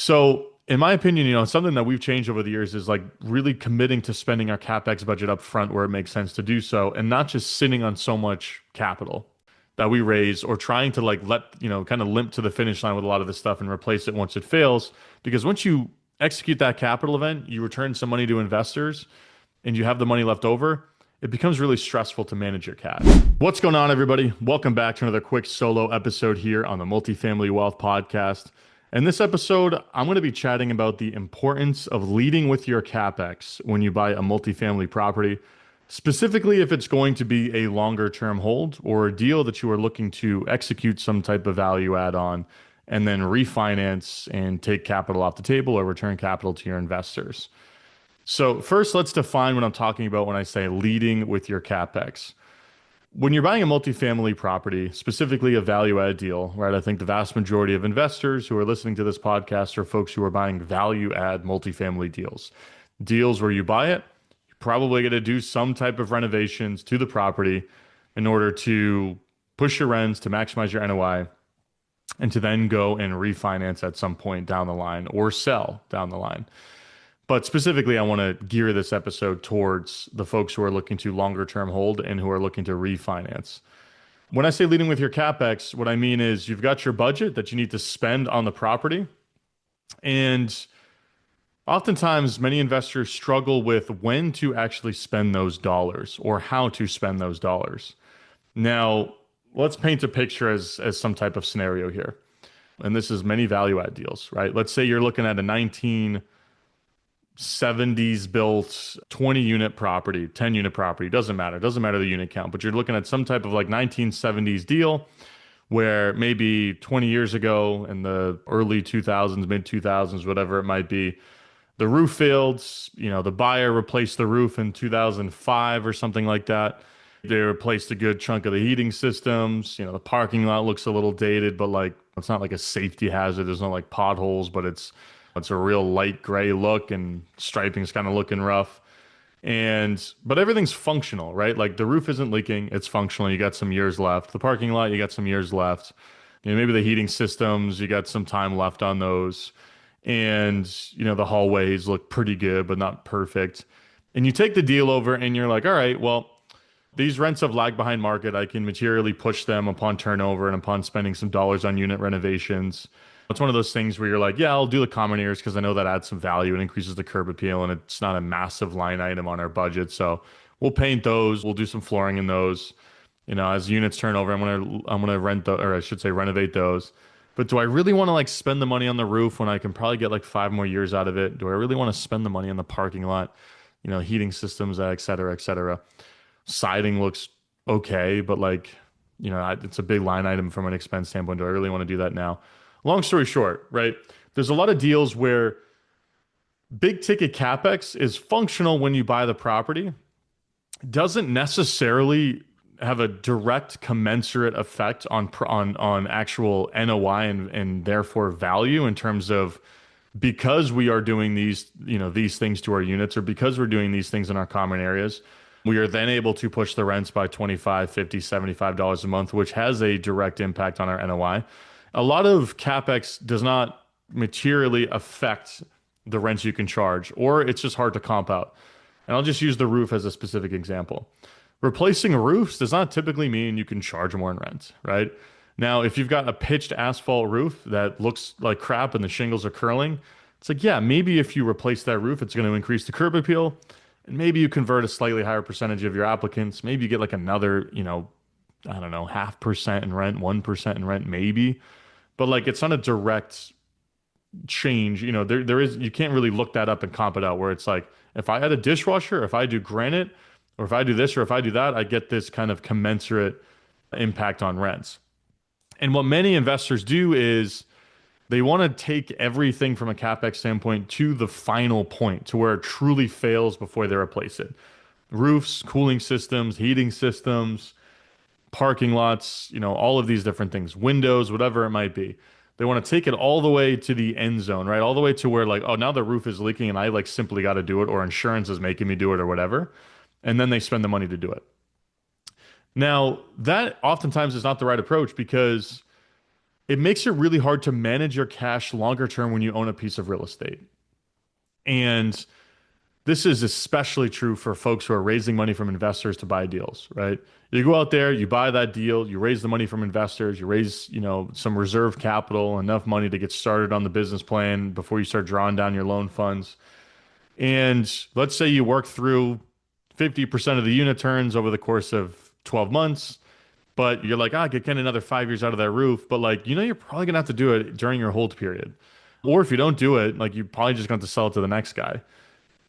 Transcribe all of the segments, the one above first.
So, in my opinion, something that we've changed over the years is like really committing to spending our CapEx budget up front where it makes sense to do so, and not just sitting on so much capital that we raise or trying to like kind of limp to the finish line with a lot of this stuff and replace it once it fails. Because once you execute that capital event, you return some money to investors and you have the money left over, it becomes really stressful to manage your cash. What's going on, everybody? Welcome back to another quick solo episode here on the Multifamily Wealth Podcast. In this episode, I'm going to be chatting about the importance of leading with your CapEx when you buy a multifamily property, specifically if it's going to be a longer term hold or a deal that you are looking to execute some type of value add on and then refinance and take capital off the table or return capital to your investors. So first, let's define what I'm talking about when I say leading with your CapEx. When you're buying a multifamily property, specifically a value add deal, right? I think the vast majority of investors who are listening to this podcast are folks who are buying value add multifamily deals. Deals where you buy it, you're probably going to do some type of renovations to the property in order to push your rents, to maximize your NOI, and to then go and refinance at some point down the line or sell down the line. But specifically, I want to gear this episode towards the folks who are looking to longer term hold and who are looking to refinance. When I say leading with your CapEx, what I mean is you've got your budget that you need to spend on the property. And oftentimes, many investors struggle with when to actually spend those dollars or how to spend those dollars. Now, let's paint a picture as some type of scenario here. And this is many value add deals, right? Let's say you're looking at a 1970s built 20 unit property, 10 unit property, doesn't matter. Doesn't matter the unit count, but you're looking at some type of like 1970s deal where maybe 20 years ago in the early 2000s, mid 2000s, whatever it might be, the roof failed, the buyer replaced the roof in 2005 or something like that. They replaced a good chunk of the heating systems. The parking lot looks a little dated, but like it's not like a safety hazard. There's no like potholes, but it's a real light gray look and striping's kind of looking rough. But everything's functional, right? Like the roof isn't leaking, it's functional. You got some years left. The parking lot, you got some years left. Maybe the heating systems, you got some time left on those. And, the hallways look pretty good, but not perfect. And you take the deal over and you're like, all right, well, these rents have lagged behind market. I can materially push them upon turnover and upon spending some dollars on unit renovations. It's one of those things where you're like, yeah, I'll do the common areas because I know that adds some value and increases the curb appeal, and it's not a massive line item on our budget. So we'll paint those. We'll do some flooring in those. As units turn over, I'm gonna renovate those. But do I really want to like spend the money on the roof when I can probably get like 5 more years out of it? Do I really want to spend the money on the parking lot? Heating systems, et cetera, et cetera. Siding looks okay, but like, it's a big line item from an expense standpoint. Do I really want to do that now? Long story short, right? There's a lot of deals where big ticket CapEx is functional when you buy the property, doesn't necessarily have a direct commensurate effect on actual NOI and therefore value in terms of, because we are doing these things to our units, or because we're doing these things in our common areas, we are then able to push the rents by $25, $50, $75 a month, which has a direct impact on our NOI. A lot of CapEx does not materially affect the rents you can charge, or it's just hard to comp out. And I'll just use the roof as a specific example. Replacing roofs does not typically mean you can charge more in rent, right? Now, if you've got a pitched asphalt roof that looks like crap and the shingles are curling, it's like, yeah, maybe if you replace that roof, it's going to increase the curb appeal. And maybe you convert a slightly higher percentage of your applicants. Maybe you get like another, I don't know, 0.5% in rent, 1% in rent, maybe. But like, it's not a direct change. There is, you can't really look that up and comp it out where it's like, if I add a dishwasher, if I do granite, or if I do this, or if I do that, I get this kind of commensurate impact on rents. And what many investors do is they want to take everything from a CapEx standpoint to the final point, to where it truly fails before they replace it. Roofs, cooling systems, heating systems, parking lots, all of these different things, windows, whatever it might be. They want to take it all the way to the end zone, right? All the way to where like, oh, now the roof is leaking and I like simply got to do it, or insurance is making me do it, or whatever. And then they spend the money to do it. Now, that oftentimes is not the right approach, because it makes it really hard to manage your cash longer term when you own a piece of real estate. And this is especially true for folks who are raising money from investors to buy deals, right? You go out there, you buy that deal, you raise the money from investors, you raise, some reserve capital, enough money to get started on the business plan before you start drawing down your loan funds. And let's say you work through 50% of the unit turns over the course of 12 months, but you're like, I could get another 5 years out of that roof. But like, you're probably gonna have to do it during your hold period. Or if you don't do it, like you're probably just going to have to sell it to the next guy.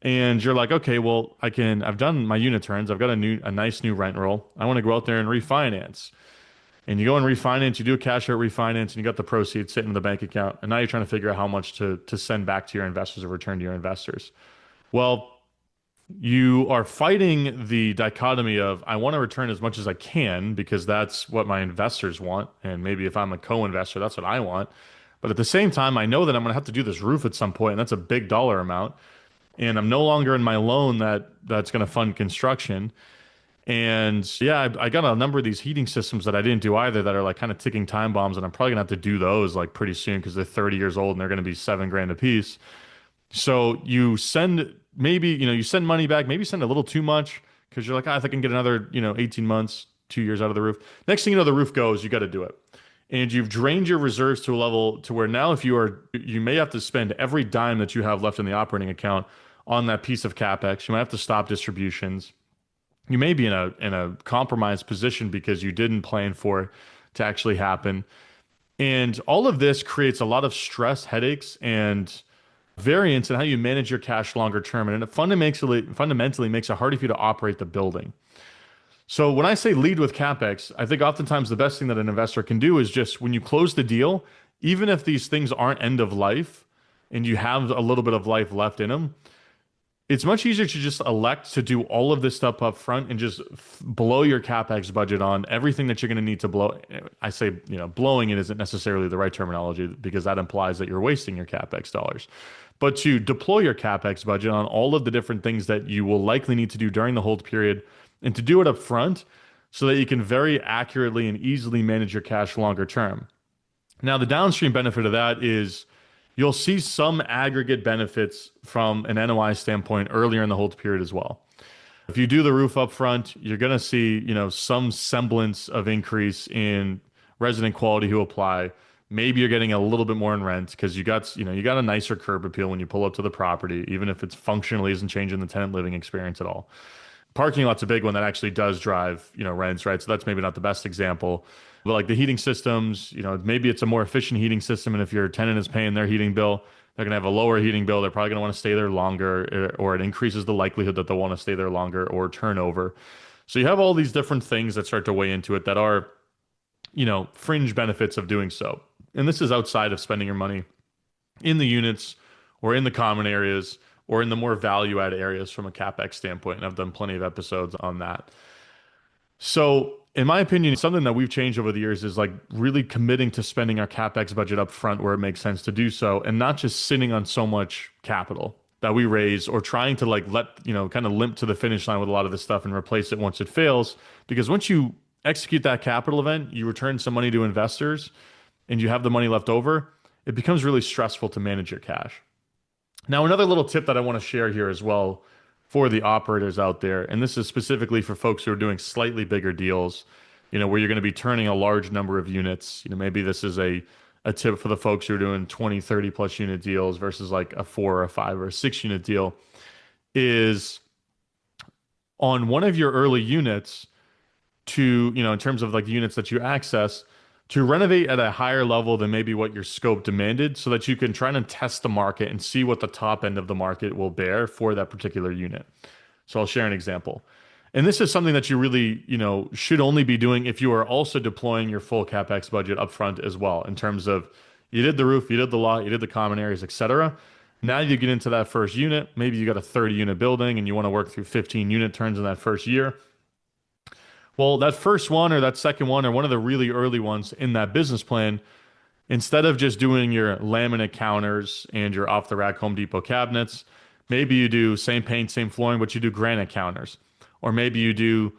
And you're like, okay, well, I've done my unit turns. I've got a nice new rent roll. I want to go out there and refinance. And you go and refinance, you do a cash out refinance, and you got the proceeds sitting in the bank account. And now you're trying to figure out how much to send back to your investors or return to your investors. Well, you are fighting the dichotomy of I want to return as much as I can because that's what my investors want. And maybe if I'm a co-investor, that's what I want. But at the same time, I know that I'm going to have to do this roof at some point, and that's a big dollar amount. And I'm no longer in my loan that's going to fund construction. And yeah, I got a number of these heating systems that I didn't do either that are like kind of ticking time bombs, and I'm probably gonna have to do those like pretty soon because they're 30 years old and they're gonna be 7 grand a piece. So you send maybe, you send money back, maybe send a little too much because you're like, I think I can get another, 18 months, 2 years out of the roof. Next thing you know, the roof goes, you got to do it. And you've drained your reserves to a level to where now if you may have to spend every dime that you have left in the operating account on that piece of CapEx. You might have to stop distributions. You may be in a compromised position because you didn't plan for it to actually happen. And all of this creates a lot of stress, headaches, and variance in how you manage your cash longer term. And it fundamentally makes it harder for you to operate the building. So when I say lead with CapEx, I think oftentimes the best thing that an investor can do is just when you close the deal, even if these things aren't end of life and you have a little bit of life left in them, it's much easier to just elect to do all of this stuff up front and just blow your CapEx budget on everything that you're going to need to blow. I say, blowing it isn't necessarily the right terminology because that implies that you're wasting your CapEx dollars. But to deploy your CapEx budget on all of the different things that you will likely need to do during the hold period and to do it up front so that you can very accurately and easily manage your cash longer term. Now, the downstream benefit of that is you'll see some aggregate benefits from an NOI standpoint earlier in the hold period as well. If you do the roof up front, you're going to see, some semblance of increase in resident quality who apply. Maybe you're getting a little bit more in rent because you got a nicer curb appeal when you pull up to the property, even if it's functionally isn't changing the tenant living experience at all. Parking lot's a big one that actually does drive, rents, right? So that's maybe not the best example. But like the heating systems, maybe it's a more efficient heating system. And if your tenant is paying their heating bill, they're going to have a lower heating bill. They're probably going to want to stay there longer, or it increases the likelihood that they'll want to stay there longer or turnover. So you have all these different things that start to weigh into it that are, fringe benefits of doing so. And this is outside of spending your money in the units or in the common areas or in the more value add areas from a CapEx standpoint. And I've done plenty of episodes on that. So in my opinion, something that we've changed over the years is like really committing to spending our CapEx budget up front where it makes sense to do so and not just sitting on so much capital that we raise or trying to like kind of limp to the finish line with a lot of this stuff and replace it once it fails. Because once you execute that capital event, you return some money to investors and you have the money left over, it becomes really stressful to manage your cash. Now, another little tip that I want to share here as well for the operators out there, and this is specifically for folks who are doing slightly bigger deals, where you're going to be turning a large number of units. Maybe this is a tip for the folks who are doing 20, 30 plus unit deals versus like a 4 or a 5 or a 6 unit deal, is on one of your early units to, in terms of like the units that you access, to renovate at a higher level than maybe what your scope demanded so that you can try and test the market and see what the top end of the market will bear for that particular unit. So I'll share an example. And this is something that you really, should only be doing if you are also deploying your full CapEx budget upfront as well, in terms of you did the roof, you did the lot, you did the common areas, etc. Now you get into that first unit, maybe you got a 30 unit building and you want to work through 15 unit turns in that first year. Well, that first one or that second one or one of the really early ones in that business plan, instead of just doing your laminate counters and your off-the-rack Home Depot cabinets, maybe you do same paint, same flooring, but you do granite counters. Or maybe you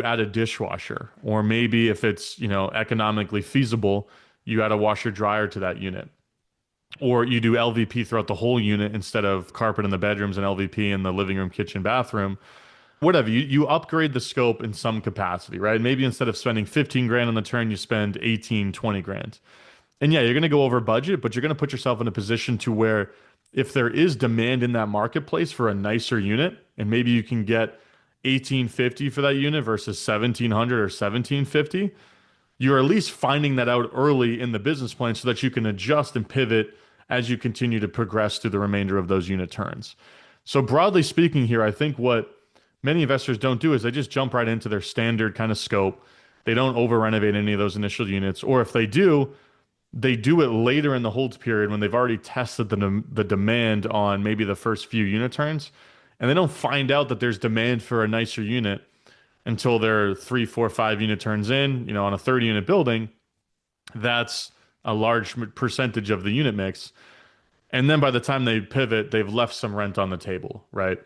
add a dishwasher. Or maybe if it's, economically feasible, you add a washer dryer to that unit. Or you do LVP throughout the whole unit instead of carpet in the bedrooms and LVP in the living room, kitchen, bathroom. Whatever, you upgrade the scope in some capacity, right? Maybe instead of spending 15 grand on the turn, you spend 18, 20 grand. And yeah, you're going to go over budget, but you're going to put yourself in a position to where if there is demand in that marketplace for a nicer unit, and maybe you can get 1850 for that unit versus 1700 or 1750, you're at least finding that out early in the business plan so that you can adjust and pivot as you continue to progress through the remainder of those unit turns. So broadly speaking here, I think what many investors don't do is they just jump right into their standard kind of scope. They don't over renovate any of those initial units, or if they do, they do it later in the hold period when they've already tested the demand on maybe the first few unit turns, and they don't find out that there's demand for a nicer unit until they're 3, 4, 5 unit turns in. You know, on a 30 unit building, that's a large percentage of the unit mix. And then by the time they pivot, they've left some rent on the table, right?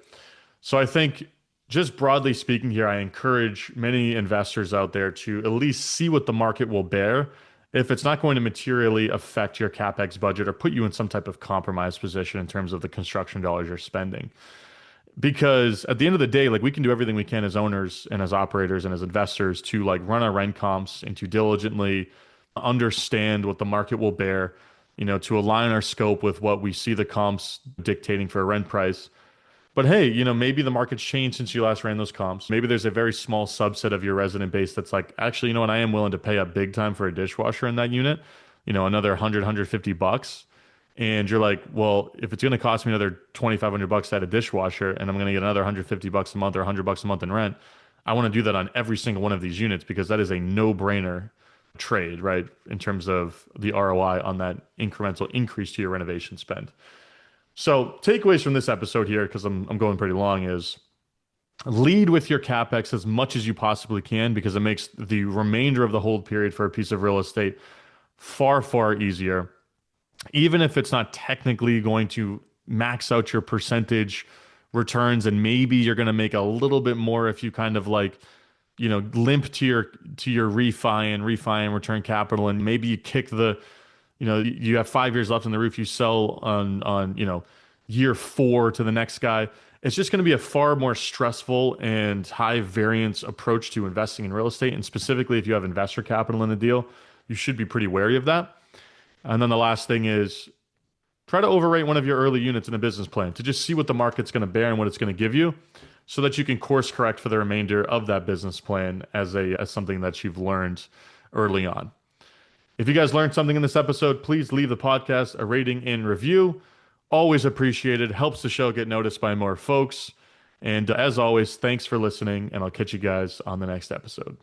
So I think just broadly speaking here, I encourage many investors out there to at least see what the market will bear if it's not going to materially affect your CapEx budget or put you in some type of compromise position in terms of the construction dollars you're spending. Because at the end of the day, like we can do everything we can as owners and as operators and as investors to like run our rent comps and to diligently understand what the market will bear, you know, to align our scope with what we see the comps dictating for a rent price. But hey, you know, maybe the market's changed since you last ran those comps. Maybe there's a very small subset of your resident base that's like, actually, you know what, I am willing to pay up big time for a dishwasher in that unit, you know, another 100, $150. And you're like, well, if it's going to cost me another 2,500 bucks to add a dishwasher and I'm going to get another 150 bucks a month or 100 bucks a month in rent, I want to do that on every single one of these units because that is a no-brainer trade, right? In terms of the ROI on that incremental increase to your renovation spend. So takeaways from this episode here, because I'm going pretty long, is lead with your CapEx as much as you possibly can because it makes the remainder of the hold period for a piece of real estate far, far easier. Even if it's not technically going to max out your percentage returns, and maybe you're going to make a little bit more if you kind of like, you know, limp to your refi and return capital, and maybe you kick the, you know, you have 5 years left on the roof, you sell on you know, year 4 to the next guy. It's just going to be a far more stressful and high variance approach to investing in real estate. And specifically, if you have investor capital in a deal, you should be pretty wary of that. And then the last thing is try to overrate one of your early units in a business plan to just see what the market's going to bear and what it's going to give you so that you can course correct for the remainder of that business plan as something that you've learned early on. If you guys learned something in this episode, please leave the podcast a rating and review. Always appreciated. Helps the show get noticed by more folks. And as always, thanks for listening, and I'll catch you guys on the next episode.